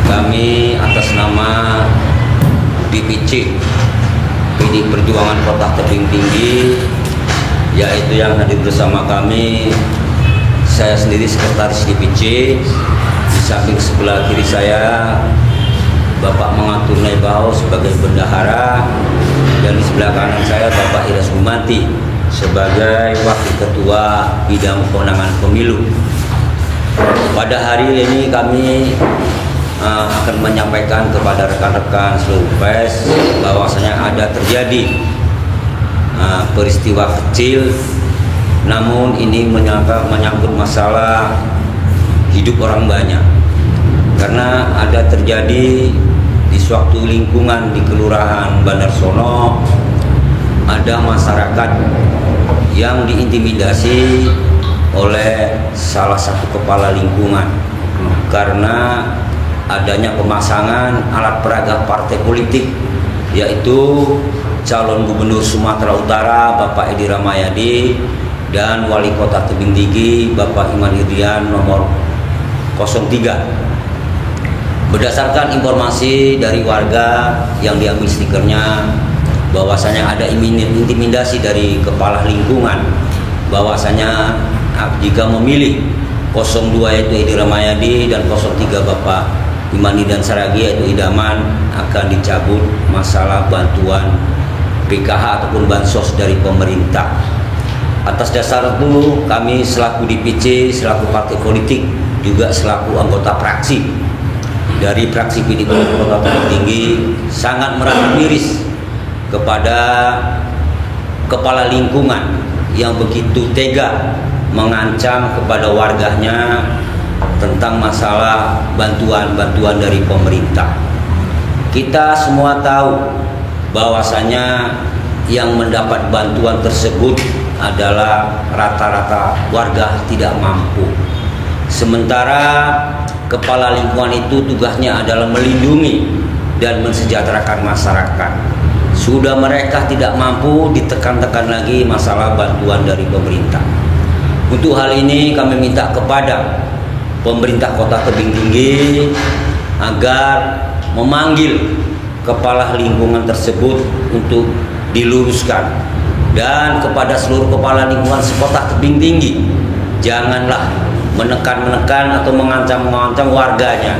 Kami atas nama DPC PD Perjuangan Kota Tebing Tinggi, yaitu yang hadir bersama kami, saya sendiri sekretaris DPC, di samping sebelah kiri saya Bapak Mengatur Naibao sebagai bendahara, dan di sebelah kanan saya Bapak Iras Bumanti sebagai wakil ketua bidang pemenangan pemilu. Pada hari ini kami akan menyampaikan kepada rekan-rekan seluruh pers bahwasanya ada terjadi peristiwa kecil, namun ini menyangkut masalah hidup orang banyak, karena ada terjadi di suatu lingkungan di Kelurahan Bandarsono, ada masyarakat yang diintimidasi oleh salah satu kepala lingkungan karena adanya pemasangan alat peraga partai politik, yaitu calon gubernur Sumatera Utara Bapak Edi Rahmayadi dan wali kota Tebing Tinggi Bapak Iman Irian nomor 03. Berdasarkan informasi dari warga yang diambil stikernya, bahwasanya ada intimidasi dari kepala lingkungan, bahwasanya jika memilih 02 yaitu Edi Rahmayadi dan 03 Bapak Imani dan Saragi yaitu idaman, akan dicabut masalah bantuan PKH ataupun bansos dari pemerintah. Atas dasar itu kami selaku DPC, selaku partai politik, juga selaku anggota fraksi dari fraksi PD Kota Tebing Tinggi sangat merasa miris kepada kepala lingkungan yang begitu tega mengancam kepada warganya tentang masalah bantuan-bantuan dari pemerintah. Kita semua tahu bahwasanya yang mendapat bantuan tersebut adalah rata-rata warga tidak mampu. Sementara kepala lingkungan itu tugasnya adalah melindungi dan mensejahterakan masyarakat. Sudah mereka tidak mampu, ditekan-tekan lagi masalah bantuan dari pemerintah. Untuk hal ini kami minta kepada pemerintah Kota Tebing Tinggi agar memanggil kepala lingkungan tersebut untuk diluruskan, dan kepada seluruh kepala lingkungan sekota Tebing Tinggi, janganlah menekan-menekan atau mengancam-mengancam warganya,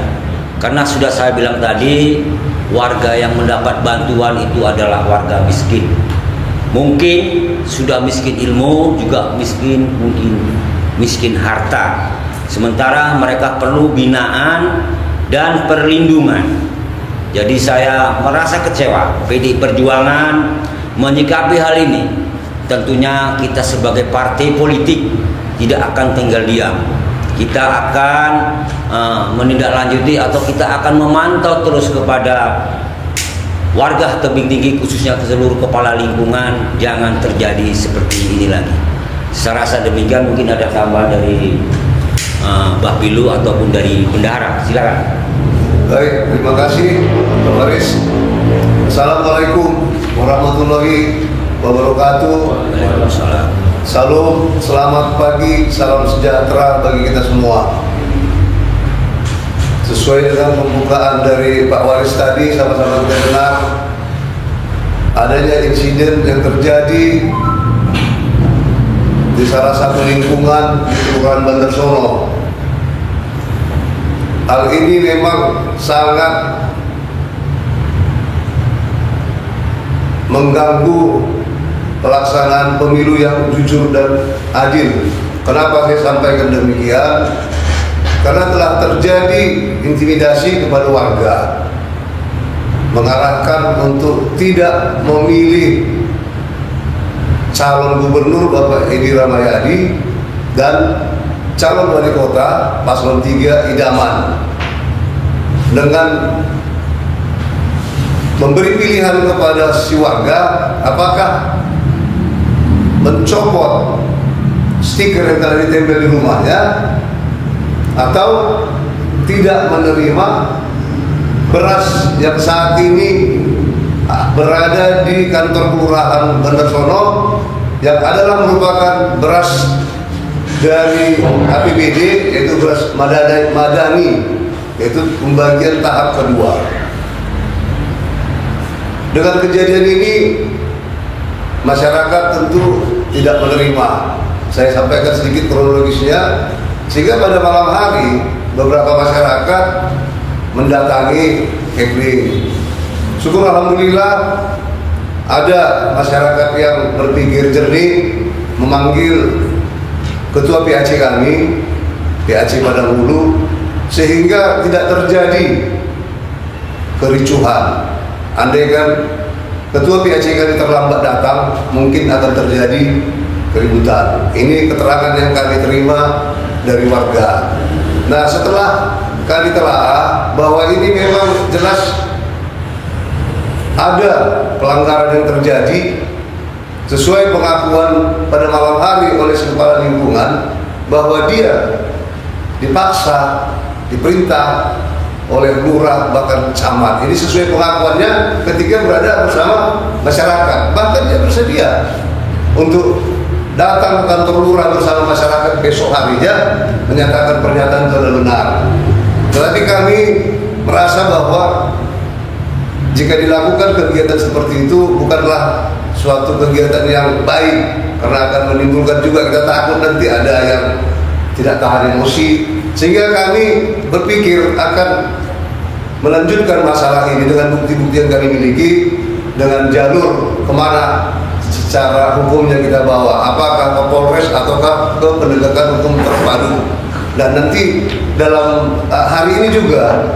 karena sudah saya bilang tadi, warga yang mendapat bantuan itu adalah warga miskin. Mungkin sudah miskin ilmu, juga mungkin miskin harta. Sementara mereka perlu binaan dan perlindungan. Jadi saya merasa kecewa PDI Perjuangan menyikapi hal ini. Tentunya kita sebagai partai politik tidak akan tinggal diam. Kita akan menindaklanjuti atau kita akan memantau terus kepada warga Tebing Tinggi, khususnya ke seluruh kepala lingkungan, jangan terjadi seperti ini lagi. Saya rasa demikian. Mungkin ada tambahan dari Mbah Pilu ataupun dari bendahara, silakan. Baik, terima kasih Pak Waris. Assalamualaikum warahmatullahi wabarakatuh. Waalaikumsalam. Salam, selamat pagi, salam sejahtera bagi kita semua. Sesuai dengan pembukaan dari Pak Waris tadi, sama-sama kita dengar adanya insiden yang terjadi di salah satu lingkungan di Kelurahan Bandarsono. Hal ini memang sangat mengganggu pelaksanaan pemilu yang jujur dan adil. Kenapa saya sampaikan demikian? Karena telah terjadi intimidasi kepada warga, mengarahkan untuk tidak memilih calon gubernur Bapak Edi Rahmayadi dan calon wali kota paslon 3 idaman, dengan memberi pilihan kepada si warga apakah mencopot stiker yang telah ditempel di rumahnya atau tidak menerima beras yang saat ini berada di kantor kelurahan Bandarsono, yang adalah merupakan beras dari APBD, yaitu beras madani, yaitu pembagian tahap kedua. Dengan kejadian ini masyarakat tentu tidak menerima. Saya sampaikan sedikit kronologisnya, sehingga pada malam hari beberapa masyarakat mendatangi Kepling. Syukur alhamdulillah ada masyarakat yang berpikir jernih memanggil ketua PAC kami, PAC Padang Hulu, sehingga tidak terjadi kericuhan. Andai kan ketua PAC kami terlambat datang, mungkin akan terjadi keributan. Ini keterangan yang kami terima dari warga. Nah, setelah kami telaah bahwa ini memang jelas ada pelanggaran yang terjadi sesuai pengakuan pada malam hari oleh kepala lingkungan bahwa dia dipaksa, diperintah oleh lurah bahkan camat. Ini sesuai pengakuannya ketika berada bersama masyarakat. Bahkan dia bersedia untuk datang ke kantor lurah bersama masyarakat besok harinya menyatakan pernyataan itu adalah benar. Tetapi kami merasa bahwa jika dilakukan kegiatan seperti itu bukanlah suatu kegiatan yang baik, karena akan menimbulkan juga, kita takut nanti ada yang tidak tahan emosi, sehingga kami berpikir akan melanjutkan masalah ini dengan bukti-bukti yang kami miliki, dengan jalur kemana secara hukumnya kita bawa, apakah ke Polres ataukah ke penegakan hukum terpadu. Dan nanti dalam hari ini juga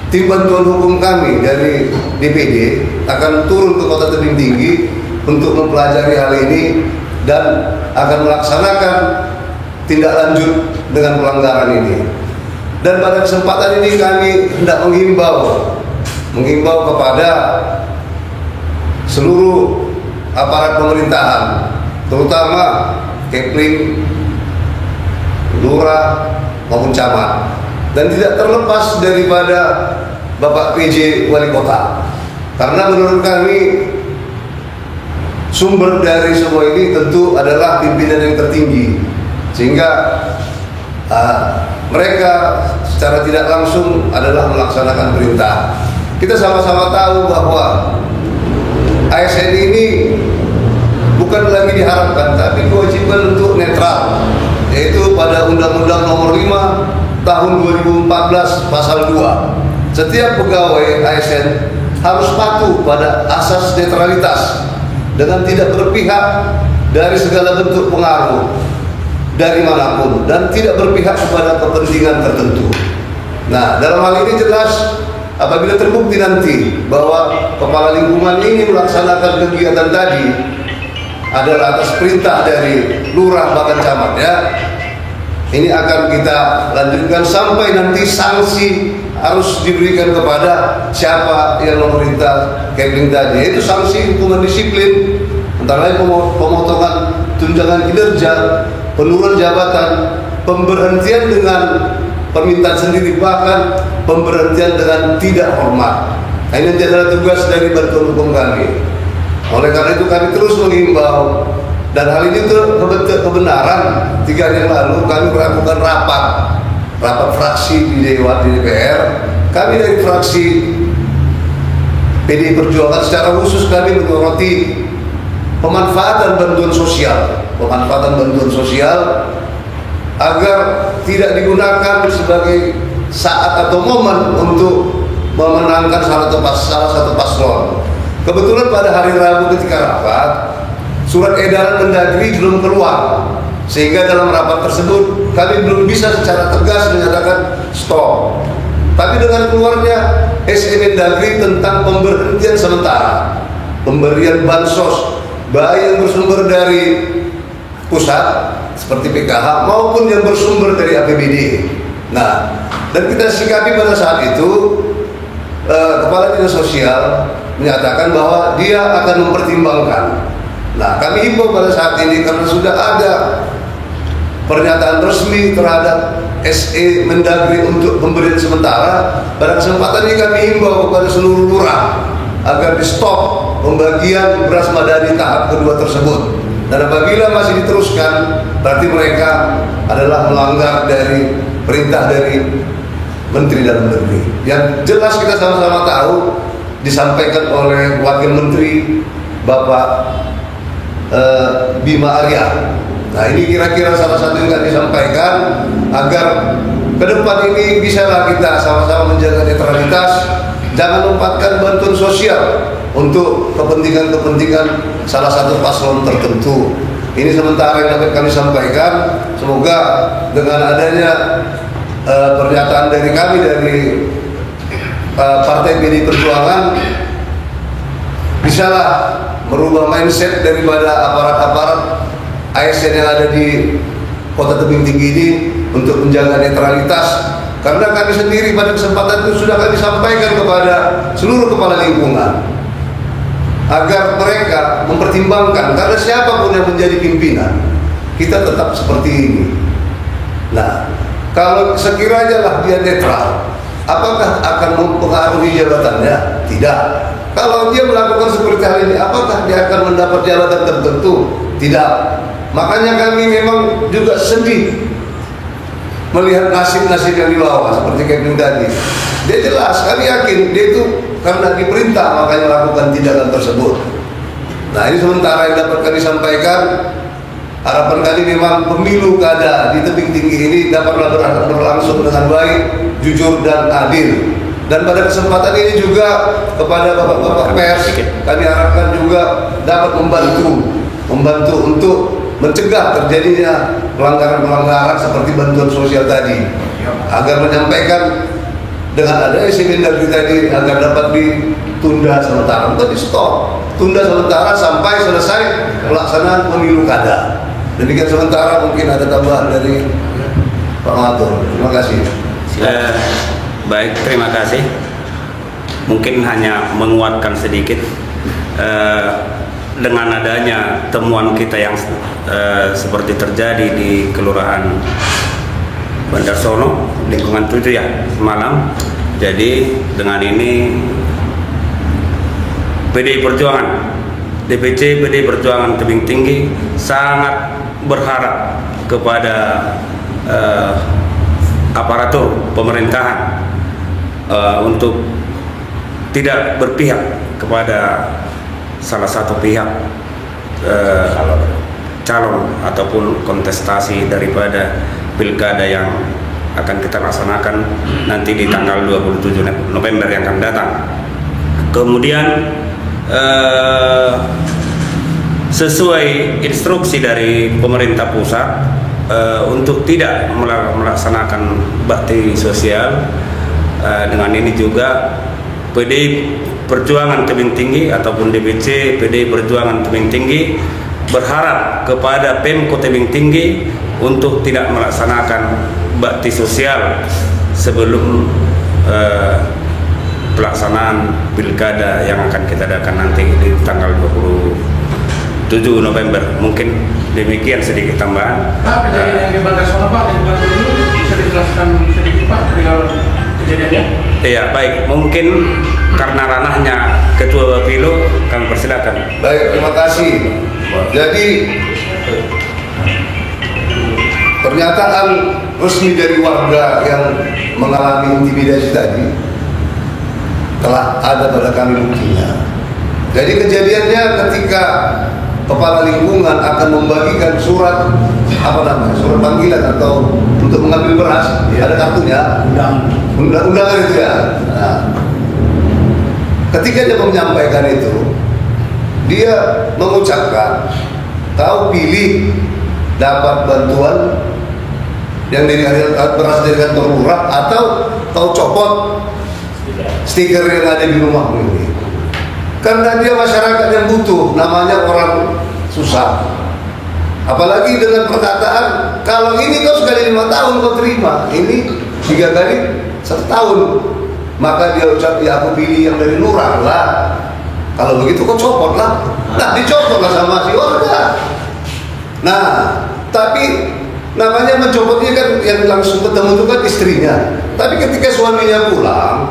tim bantuan hukum kami dari DPD akan turun ke Kota Tebing Tinggi untuk mempelajari hal ini dan akan melaksanakan tindak lanjut dengan pelanggaran ini. Dan pada kesempatan ini kami hendak menghimbau kepada seluruh aparat pemerintahan, terutama Kepling, lurah maupun camat, dan tidak terlepas daripada Bapak PJ Wali Kota, karena menurut kami sumber dari semua ini tentu adalah pimpinan yang tertinggi, sehingga mereka secara tidak langsung adalah melaksanakan perintah. Kita sama-sama tahu bahwa ASN ini bukan lagi diharapkan, tapi kewajiban untuk netral, yaitu pada Undang-Undang Nomor 5 Tahun 2014 Pasal 2. Setiap pegawai ASN harus patuh pada asas netralitas dengan tidak berpihak dari segala bentuk pengaruh dari manapun dan tidak berpihak kepada kepentingan tertentu. Nah, dalam hal ini jelas apabila terbukti nanti bahwa kepala lingkungan ini melaksanakan kegiatan tadi adalah atas perintah dari lurah bahkan camatnya, ini akan kita lanjutkan sampai nanti sanksi harus diberikan kepada siapa yang memerintah Kepling tadi, yaitu sanksi hukuman disiplin, antara lain pemotongan tunjangan kinerja, penurunan jabatan, pemberhentian dengan permintaan sendiri, bahkan pemberhentian dengan tidak hormat. Nah, ini adalah tugas dari bantuan hukum kami. Oleh karena itu kami terus menghimbau, dan hal ini kebenaran 3 hari yang lalu kami melakukan rapat fraksi di Dewan di DPR. Kami dari fraksi PDI Perjuangan secara khusus kami menyoroti pemanfaatan bantuan sosial agar tidak digunakan sebagai saat atau momen untuk memenangkan salah satu paslon. Kebetulan pada hari Rabu ketika rapat, surat edaran Mendagri belum keluar, sehingga dalam rapat tersebut kami belum bisa secara tegas menyatakan stop. Tapi dengan keluarnya SE Mendagri tentang pemberhentian sementara pemberian bansos baik yang bersumber dari pusat seperti PKH maupun yang bersumber dari APBD. Nah, dan kita sikapi pada saat itu Kepala Dinas Sosial menyatakan bahwa dia akan mempertimbangkan. Nah, kami himbau pada saat ini karena sudah ada pernyataan resmi terhadap SE Mendagri untuk pemberian sementara. Pada kesempatan ini kami himbau kepada seluruh lurah agar di stop pembagian beras madani tahap kedua tersebut. Dan apabila masih diteruskan, berarti mereka adalah melanggar dari perintah dari Menteri Dalam Negeri. Yang jelas kita sama-sama tahu disampaikan oleh Wakil Menteri Bapak Bima Arya. Nah, ini kira-kira salah satu yang disampaikan agar ke depan ini bisalah kita sama-sama menjaga netralitas, jangan lompatkan bantuan sosial untuk kepentingan-kepentingan salah satu paslon tertentu. Ini sementara yang dapat kami sampaikan. Semoga dengan adanya pernyataan dari kami dari Partai PD Perjuangan bisalah merubah mindset daripada aparat-aparat ASN yang ada di Kota Tebing Tinggi ini untuk menjaga netralitas. Karena kami sendiri pada kesempatan itu sudah kami sampaikan kepada seluruh kepala lingkungan agar mereka mempertimbangkan, karena siapapun yang menjadi pimpinan kita tetap seperti ini. Nah, kalau sekiranya lah dia netral, apakah akan mempengaruhi jabatannya? Tidak. Kalau dia melakukan seperti hal ini, apakah dia akan mendapat jabatan tertentu? Tidak. Makanya kami memang juga sedih melihat nasib-nasib yang dibawa seperti Kevin tadi. Dia jelas, kami yakin dia itu karena diperintah makanya melakukan tindakan tersebut. Nah, ini sementara yang dapat kami sampaikan. Harapan kami memang pemilu kada di Tebing Tinggi ini dapatlah berlangsung dengan baik, jujur dan adil. Dan pada kesempatan ini juga kepada bapak-bapak pers, kami harapkan juga dapat membantu untuk mencegah terjadinya pelanggaran-pelanggaran seperti bantuan sosial tadi, agar menyampaikan dengan adanya Mendagri tadi agar dapat ditunda sementara, bukan di stop, tunda sementara sampai selesai pelaksanaan pemilu kada. Demikian sementara, mungkin ada tambahan dari Pak Matur. Terima kasih. Baik, terima kasih. Mungkin hanya menguatkan sedikit dengan adanya temuan kita yang seperti terjadi di Kelurahan Bandar Sono, lingkungan 7 ya, semalam. Jadi dengan ini PDI Perjuangan, DPC PDI Perjuangan Tebing Tinggi sangat berharap kepada aparatur pemerintahan untuk tidak berpihak kepada salah satu pihak calon ataupun kontestasi daripada pilkada yang akan kita laksanakan nanti di tanggal 27 November yang akan datang. Kemudian sesuai instruksi dari pemerintah pusat untuk tidak melaksanakan bakti sosial, dengan ini juga PDI Perjuangan Tebing Tinggi ataupun DPC PDI Perjuangan Tebing Tinggi berharap kepada Pemko Tebing Tinggi untuk tidak melaksanakan bakti sosial sebelum pelaksanaan pilkada yang akan kita adakan nanti di tanggal 27 November. Mungkin demikian sedikit tambahan. Pak, kejadian yang di Bandar Sono Pak, di Bandar ini bisa dijelaskan sedikit Pak perihal kejadiannya? Iya, baik. Mungkin karena ranahnya Ketua Bapilu, kami persilakan. Baik, terima kasih. Jadi pernyataan resmi dari warga yang mengalami intimidasi tadi telah ada pada kami buktinya. Jadi kejadiannya ketika kepala lingkungan akan membagikan surat surat panggilan atau untuk mengambil beras, ada kartunya, undangan itu ya. Nah, ketika dia menyampaikan itu, dia mengucapkan, "Kau pilih dapat bantuan yang dari beras dari kantor lurah atau kau copot stiker yang ada di rumahmu ini." Karena dia masyarakat yang butuh, namanya orang susah. Apalagi dengan perkataan, kalau ini kau sekali 5 tahun kau terima, ini 3 kali 1 tahun. Maka dia ucap, ya aku pilih yang dari lurah lah. Kalau begitu kau copot lah. Nah, dicopot lah sama si warga. Nah, tapi namanya mencopotnya kan yang langsung ketemu itu kan istrinya. Tapi ketika suaminya pulang,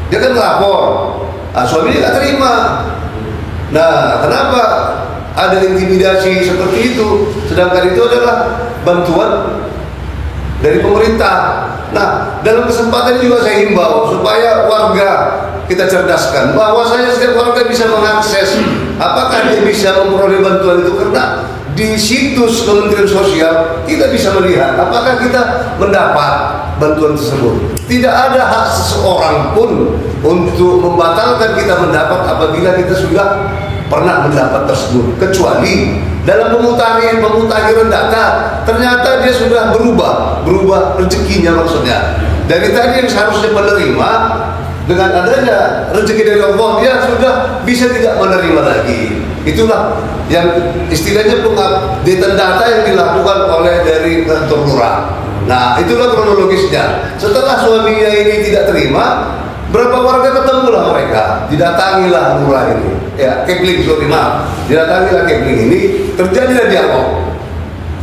dia kan lapor. Suaminya nggak terima. Nah, kenapa ada intimidasi seperti itu, sedangkan itu adalah bantuan dari pemerintah. Nah, dalam kesempatan ini juga saya himbau supaya warga kita cerdaskan bahwasanya setiap warga bisa mengakses. Apakah dia bisa memperoleh bantuan itu? Karena di situs Kementerian Sosial kita bisa melihat apakah kita mendapat bantuan tersebut. Tidak ada hak seseorang pun untuk membatalkan kita mendapat apabila kita sudah pernah mendapat tersebut, kecuali dalam pemutahiran data ternyata dia sudah berubah rezekinya, maksudnya dari tadi yang seharusnya menerima, dengan adanya rezeki dari Allah dia sudah bisa tidak menerima lagi. Itulah yang istilahnya pengupdatean data yang dilakukan oleh dari kantor lurah. Nah, itulah kronologisnya. Setelah suaminya ini tidak terima, berapa warga ketemulah mereka, didatangilah lurah ini, didatangilah Kepling ini, terjadilah dialog,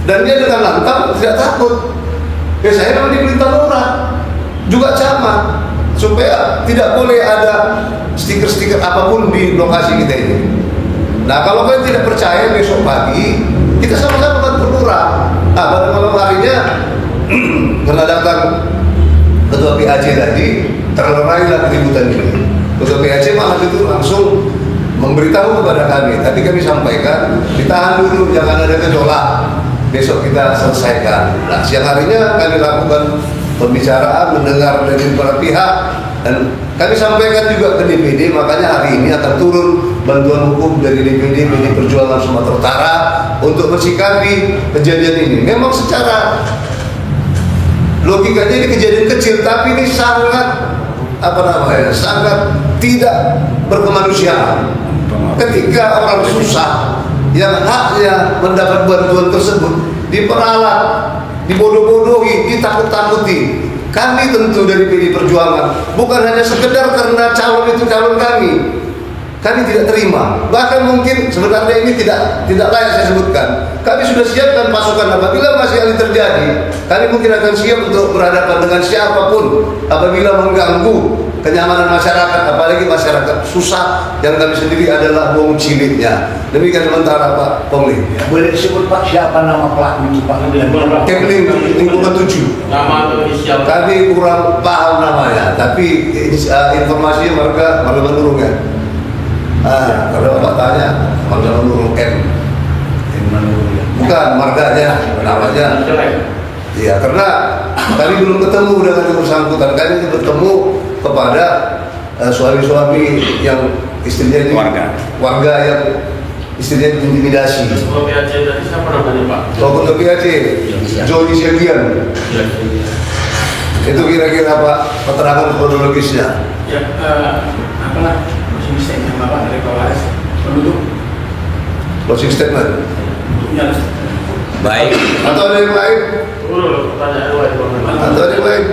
dan dia dengan lantang tidak takut. Saya memang diperintah lurah juga camat supaya tidak boleh ada stiker-stiker apapun di lokasi kita ini. Nah, kalau kalian tidak percaya, besok pagi kita sama-sama kan lurah. Nah, pada malam harinya karena datang ketua PAC tadi, terlerailah keributan ini. Ketua PAC malam itu langsung memberitahu kepada kami, tadi kami sampaikan, ditahan dulu, jangan ada gejolak, besok kita selesaikan. Nah, siang harinya kami lakukan pembicaraan, mendengar dari para pihak, dan kami sampaikan juga ke DPD. Makanya hari ini akan turun bantuan hukum dari DPD PD Perjuangan Sumatera Utara untuk mensikapi kejadian ini. Memang secara logikanya ini kejadian kecil, tapi ini sangat sangat tidak berkemanusiaan. Ketika orang susah yang haknya mendapat bantuan tersebut diperalat, dibodoh-bodohi, ditakut-takuti. Kami tentu dari PD Perjuangan bukan hanya sekedar karena calon itu calon kami tidak terima. Bahkan mungkin sebenarnya ini tidak layak saya sebutkan. Kami sudah siapkan pasukan apabila masih hal terjadi. Kami mungkin akan siap untuk berhadapan dengan siapapun apabila mengganggu kenyamanan masyarakat, apalagi masyarakat susah yang kami sendiri adalah wong ciliknya. Demikian sementara Pak Pongli. Boleh disebut Pak siapa nama pelaku itu Pak? Kepling lingkungan 7. Nama inisial. Kami kurang paham namanya, tapi informasinya marga menurung ya. Kalau Bapak tanya marga menurung M. Bukan marganya, namanya. Iya, karena kami belum ketemu dengan yang bersangkutan. Kami bertemu kepada suami-suami yang istrinya ini warga yang istrinya diintimidasi. Ketua PAC tadi siapa namanya Pak? Ketua PAC Joni Syagian. Itu kira-kira Pak keterangan kronologisnya. Ya, apalah closing statement Bapak dari Kapolres penutup. Closing statement. Baik. Atau ada yang lain? Atau ada yang lain?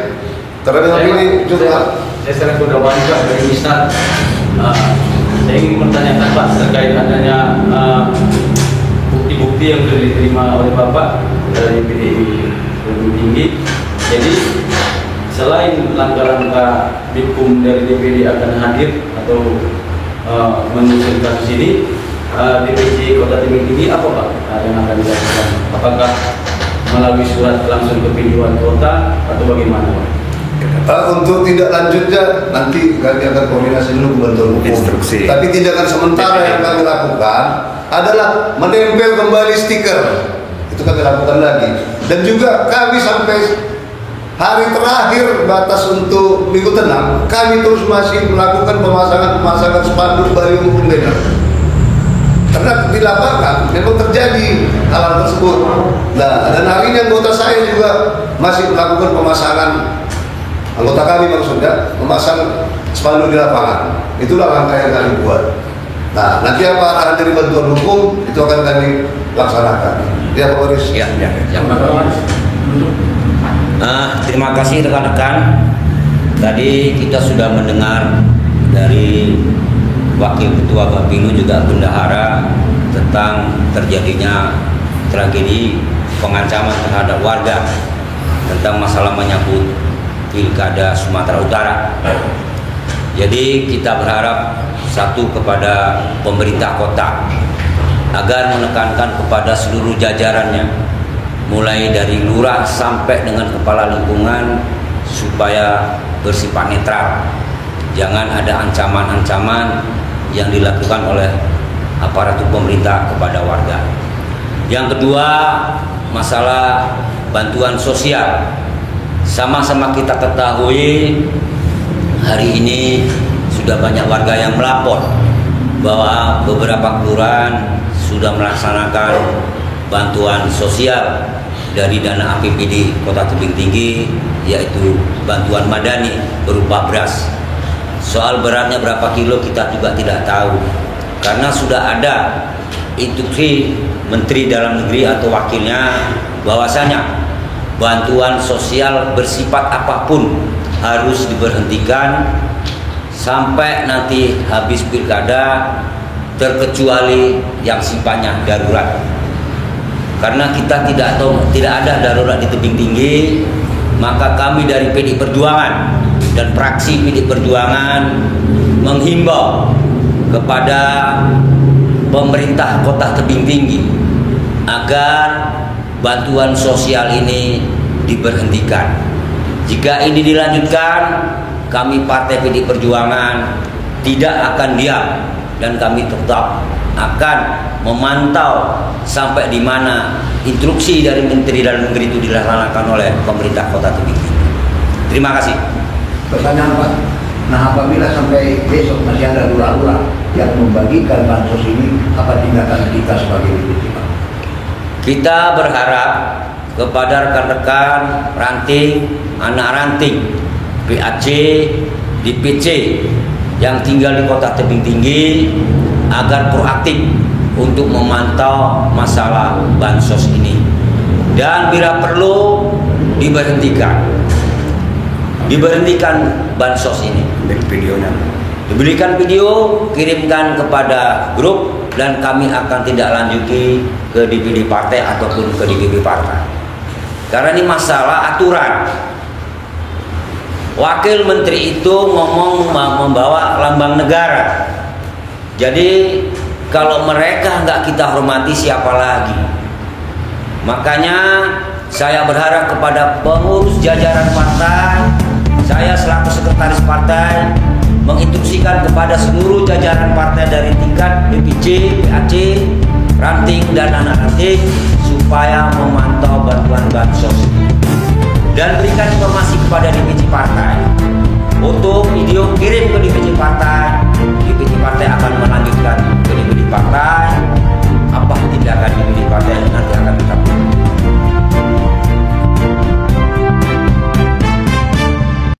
Karena ini juga. Saya sekarang sudah wanita dari Istan. Saya ingin bertanyakan Pak terkait adanya bukti-bukti yang sudah diterima oleh Bapak dari PDI lebih tinggi. Jadi selain langkah-langkah Bitkum dari DPD akan hadir atau menyusun kasus ini, DPC Kota Tebing Tinggi apa Pak yang akan dilakukan? Apakah melalui surat langsung ke PD Wali Kota atau bagaimana Pak? Untuk tidak lanjutnya nanti kami akan koordinasi dulu bantuan hukum. Instruksi. Tapi tindakan sementara yang kami lakukan adalah menempel kembali stiker. Itu kami lakukan lagi. Dan juga kami sampai hari terakhir batas untuk minggu tenang, kami terus masih melakukan pemasangan spanduk baliho hukum banner. Karena di lapangan memang terjadi hal tersebut. Nah, dan hari ini anggota saya juga masih melakukan pemasangan. Anggota kami maksudnya memasang spanduk di lapangan. Itulah langkah yang kami buat. Nah, nanti apa arahan dari bantuan hukum itu akan kami laksanakan. Ya Pak Boris. Ya. Terima kasih rekan-rekan. Tadi kita sudah mendengar dari Wakil Ketua Bapilu juga Bendahara tentang terjadinya tragedi pengancaman terhadap warga tentang masalah menyangkut Pilkada Sumatera Utara. Jadi kita berharap satu kepada pemerintah kota agar menekankan kepada seluruh jajarannya, mulai dari lurah sampai dengan kepala lingkungan, supaya bersifat netral. Jangan ada ancaman-ancaman yang dilakukan oleh aparatur pemerintah kepada warga. Yang kedua, masalah bantuan sosial. Sama-sama kita ketahui hari ini sudah banyak warga yang melapor bahwa beberapa kelurahan sudah melaksanakan bantuan sosial dari dana APBD Kota Tebing Tinggi, yaitu bantuan madani berupa beras. Soal beratnya berapa kilo kita juga tidak tahu, karena sudah ada instruksi Menteri Dalam Negeri atau wakilnya bahwasanya bantuan sosial bersifat apapun harus diberhentikan sampai nanti habis pilkada, terkecuali yang sifatnya darurat. Karena kita tidak ada darurat di Tebing Tinggi, maka kami dari PDI Perjuangan dan fraksi PDI Perjuangan menghimbau kepada pemerintah Kota Tebing Tinggi agar bantuan sosial ini diberhentikan. Jika ini dilanjutkan, kami Partai PDI Perjuangan tidak akan diam dan kami tetap akan memantau sampai di mana instruksi dari Menteri Dalam Negeri itu dilaksanakan oleh pemerintah Kota Tebing Tinggi. Terima kasih. Pertanyaan Pak, nah apabila sampai besok masih ada lurah-lurah yang membagikan bansos ini, apa tindakan kita sebagai DPC Pak? Kita berharap kepada rekan-rekan ranting, anak ranting, PAC, DPC yang tinggal di Kota Tebing Tinggi agar proaktif untuk memantau masalah bansos ini, dan bila perlu diberhentikan bansos ini. Videonya Diberikan video, kirimkan kepada grup, dan kami akan tidak lanjuti ke DPD partai ataupun ke DPP partai. Karena ini masalah aturan. Wakil Menteri itu ngomong membawa lambang negara. Jadi kalau mereka nggak kita hormati, siapa lagi? Makanya saya berharap kepada pengurus jajaran partai, saya selaku sekretaris partai menginstruksikan kepada seluruh jajaran partai dari tingkat DPC, PAC, ranting dan anak ranting supaya memantau bantuan bansos dan berikan informasi kepada DPC partai untuk video kirim ke DPC partai